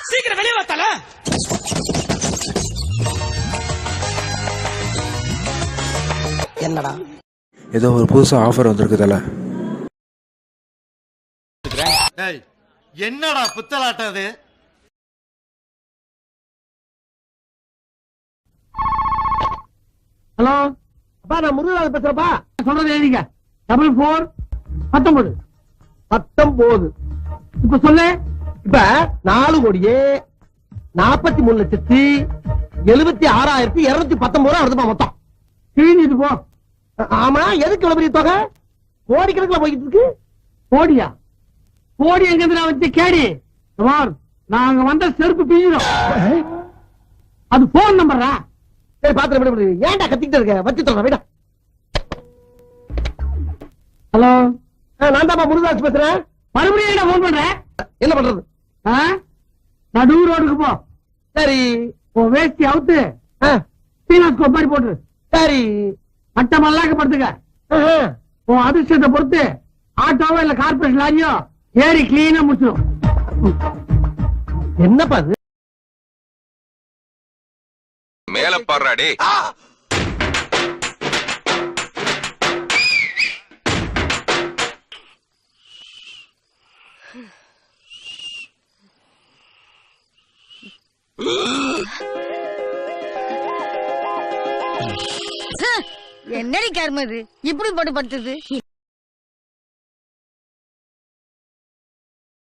சீக்கிரம் வெளியே வாத்தால. என்னடா ஏதோ ஒரு புதுசா ஆஃபர் வந்திருக்குதல. என்னடா புத்தலாட்டம் அது? ஹலோ அப்பா, நான் முருகராஜ் பேசுறப்பா. சொல்றது எழுதிங்க. 4419 19. இப்ப சொல்லு. இப்ப 4,43,76,219 வருதுமா மொத்தம். கிழிஞ்சிட்டு போ. ஆமா, எதுக்கு இவ்வளவு பெரிய தொகை? கோடிக்கணக்கில் போயிட்டு இருக்கு. கோடியா? கோடி எங்க நான் வச்சு கேடி. நாங்க வந்த செருப்பு பிஞ்சிடும். அது போன் நம்பரா? சரி பாத்துட்டு ஏன்டா கத்திக்கிட்டு இருக்க? வச்சு தரேன் விட. ஹலோ, நான் தான் முருகதாஸ் பேசுறேன். மறுபடியும் என்ன போன் பண்றேன்? என்ன பண்றது? நடு ரோடுக்கு போ. சரி, உன் வேஷ்டி அவுத்து பீனாஸ் மாதிரி போட்டு. சரி, மட்ட மல்லாக்க படுத்துக்க. உன் அதிர்ஷ்டத்தை பொறுத்து ஆட்டோவோ இல்ல கார்பரேஷன் லாரியோ ஏறி கிளீனா முடிச்சிடும். என்னப்பா அது? மேல பாடுறாடே. என்னடி கர்மது இப்படி போட்டு படுத்துது?